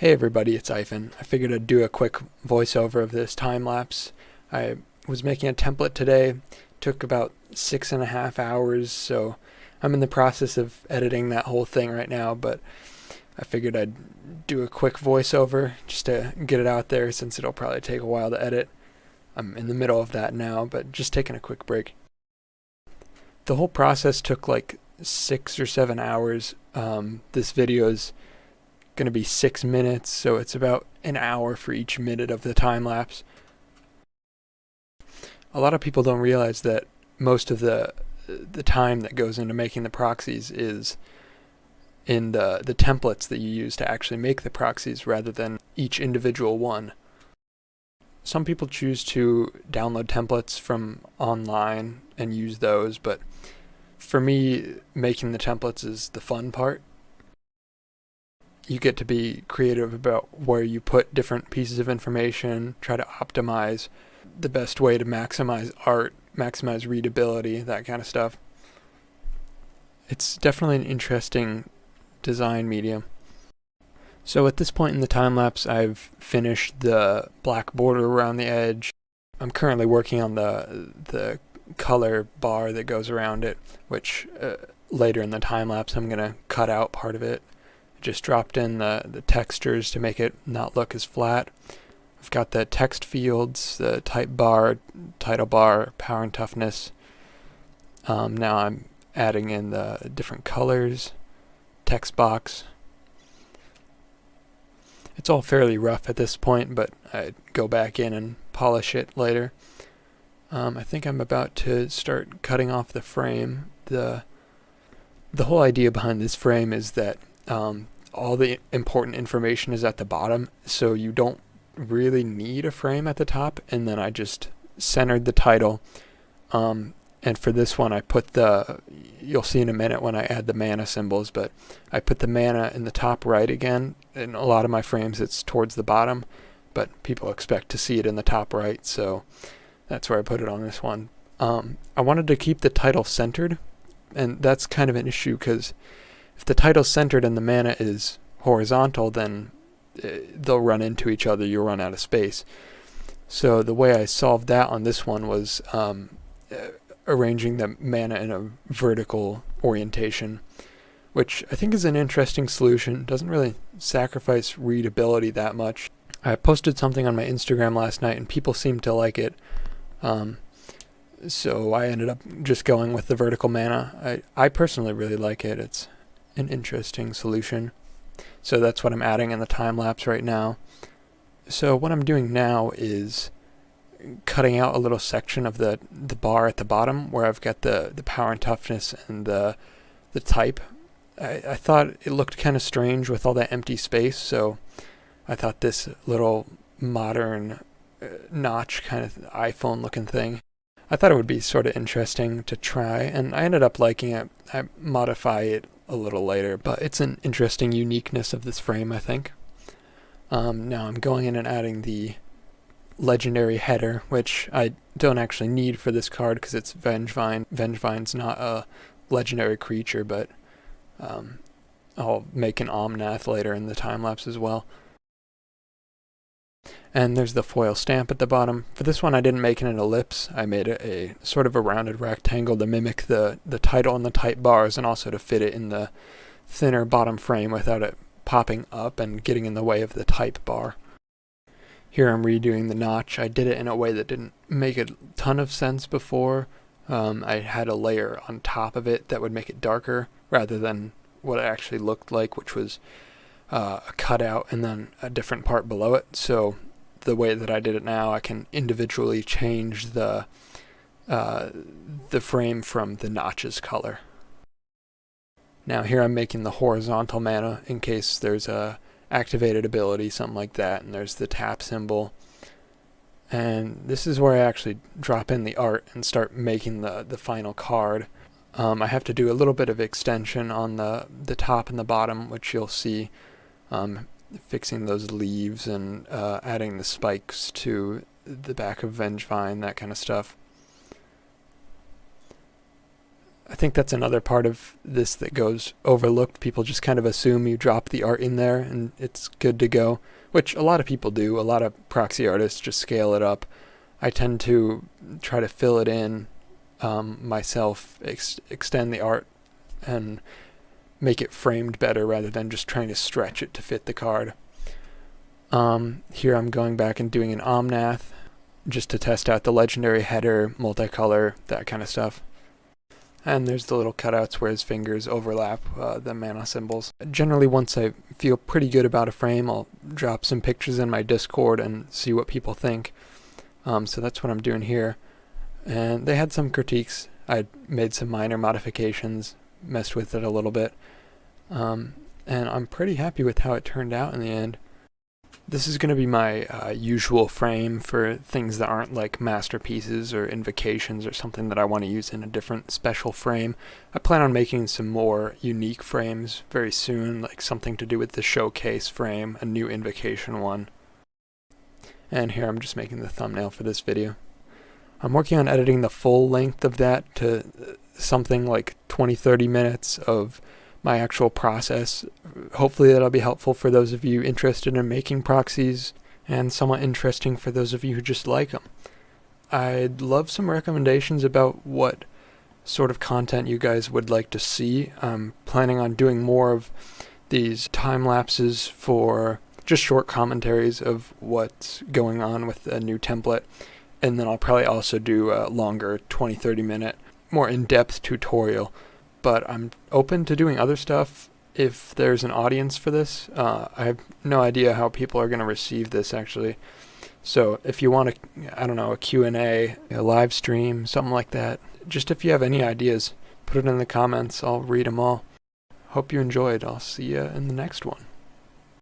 Hey everybody, it's Ivan. I figured I'd do a quick voiceover of this time lapse. I was making a template today. Took about 6.5 hours, so I'm in the process of editing that whole thing right now, but I figured I'd do a quick voiceover just to get it out there since it'll probably take a while to edit. I'm in the middle of that now, but just taking a quick break. The whole process took like 6 or 7 hours. This video is going to be 6 minutes, so it's about an hour for each minute of the time lapse. A lot of people don't realize that most of the time that goes into making the proxies is in the templates that you use to actually make the proxies rather than each individual one. Some people choose to download templates from online and use those, but for me, making the templates is the fun part. You get to be creative about where you put different pieces of information, try to optimize the best way to maximize art, maximize readability, that kind of stuff. It's definitely an interesting design medium. So at this point in the time lapse, I've finished the black border around the edge. I'm currently working on the color bar that goes around it, which later in the time lapse I'm going to cut out part of it. Just dropped in the textures to make it not look as flat. I've got the text fields, the type bar, title bar, power and toughness. Now I'm adding in the different colors, text box. It's all fairly rough at this point, but I go back in and polish it later. I think I'm about to start cutting off the frame. The whole idea behind this frame is that all the important information is at the bottom, so you don't really need a frame at the top. And then I just centered the title, and for this one I put you'll see in a minute when I add the mana symbols, but I put the mana in the top right again. In a lot of my frames it's towards the bottom, but people expect to see it in the top right, so that's where I put it on this one. I wanted to keep the title centered, and that's kind of an issue because if the title's centered and the mana is horizontal, then they'll run into each other. You'll run out of space. So the way I solved that on this one was arranging the mana in a vertical orientation, which I think is an interesting solution. Doesn't really sacrifice readability that much. I posted something on my Instagram last night and people seemed to like it. So I ended up just going with the vertical mana. I personally really like it. It's an interesting solution. So that's what I'm adding in the time lapse right now. So what I'm doing now is cutting out a little section of the bar at the bottom where I've got the power and toughness and the type. I thought it looked kind of strange with all that empty space, so I thought this little modern notch kind of iPhone looking thing, I thought it would be sort of interesting to try, and I ended up liking it. I modify it a little later, but it's an interesting uniqueness of this frame, I think. Now I'm going in and adding the legendary header, which I don't actually need for this card because it's Vengevine. Vengevine's not a legendary creature, but I'll make an Omnath later in the time lapse as well. And there's the foil stamp at the bottom. For this one I didn't make it an ellipse. I made it a sort of a rounded rectangle to mimic the title and the type bars, and also to fit it in the thinner bottom frame without it popping up and getting in the way of the type bar. Here I'm redoing the notch. I did it in a way that didn't make a ton of sense before. I had a layer on top of it that would make it darker rather than what it actually looked like, which was a cutout and then a different part below it. So the way that I did it now, I can individually change the frame from the notch's color. Now here I'm making the horizontal mana in case there's a activated ability, something like that, and there's the tap symbol. And this is where I actually drop in the art and start making the final card. I have to do a little bit of extension on the top and the bottom, which you'll see. Fixing those leaves and adding the spikes to the back of Vengevine, that kind of stuff. I think that's another part of this that goes overlooked. People just kind of assume you drop the art in there and it's good to go, which a lot of people do. A lot of proxy artists just scale it up. I tend to try to fill it in myself, extend the art and make it framed better rather than just trying to stretch it to fit the card. Here I'm going back and doing an omnath just to test out the legendary header, multicolor, that kind of stuff. And there's the little cutouts where his fingers overlap the mana symbols. Generally, once I feel pretty good about a frame, I'll drop some pictures in my Discord and see what people think. So that's what I'm doing here. And they had some critiques. I made some minor modifications, messed with it a little bit. And I'm pretty happy with how it turned out in the end. This is going to be my usual frame for things that aren't like masterpieces or invocations or something that I want to use in a different special frame. I plan on making some more unique frames very soon, like something to do with the showcase frame, a new invocation one. And here I'm just making the thumbnail for this video. I'm working on editing the full length of that to something like 20-30 minutes of my actual process. Hopefully that'll be helpful for those of you interested in making proxies, and somewhat interesting for those of you who just like them. I'd love some recommendations about what sort of content you guys would like to see. I'm planning on doing more of these time lapses for just short commentaries of what's going on with a new template, and then I'll probably also do a longer 20-30 minute, more in-depth tutorial. But I'm open to doing other stuff if there's an audience for this. I have no idea how people are going to receive this, actually. So if you want a Q&A, a live stream, something like that, just if you have any ideas, put it in the comments. I'll read them all. Hope you enjoyed. I'll see you in the next one.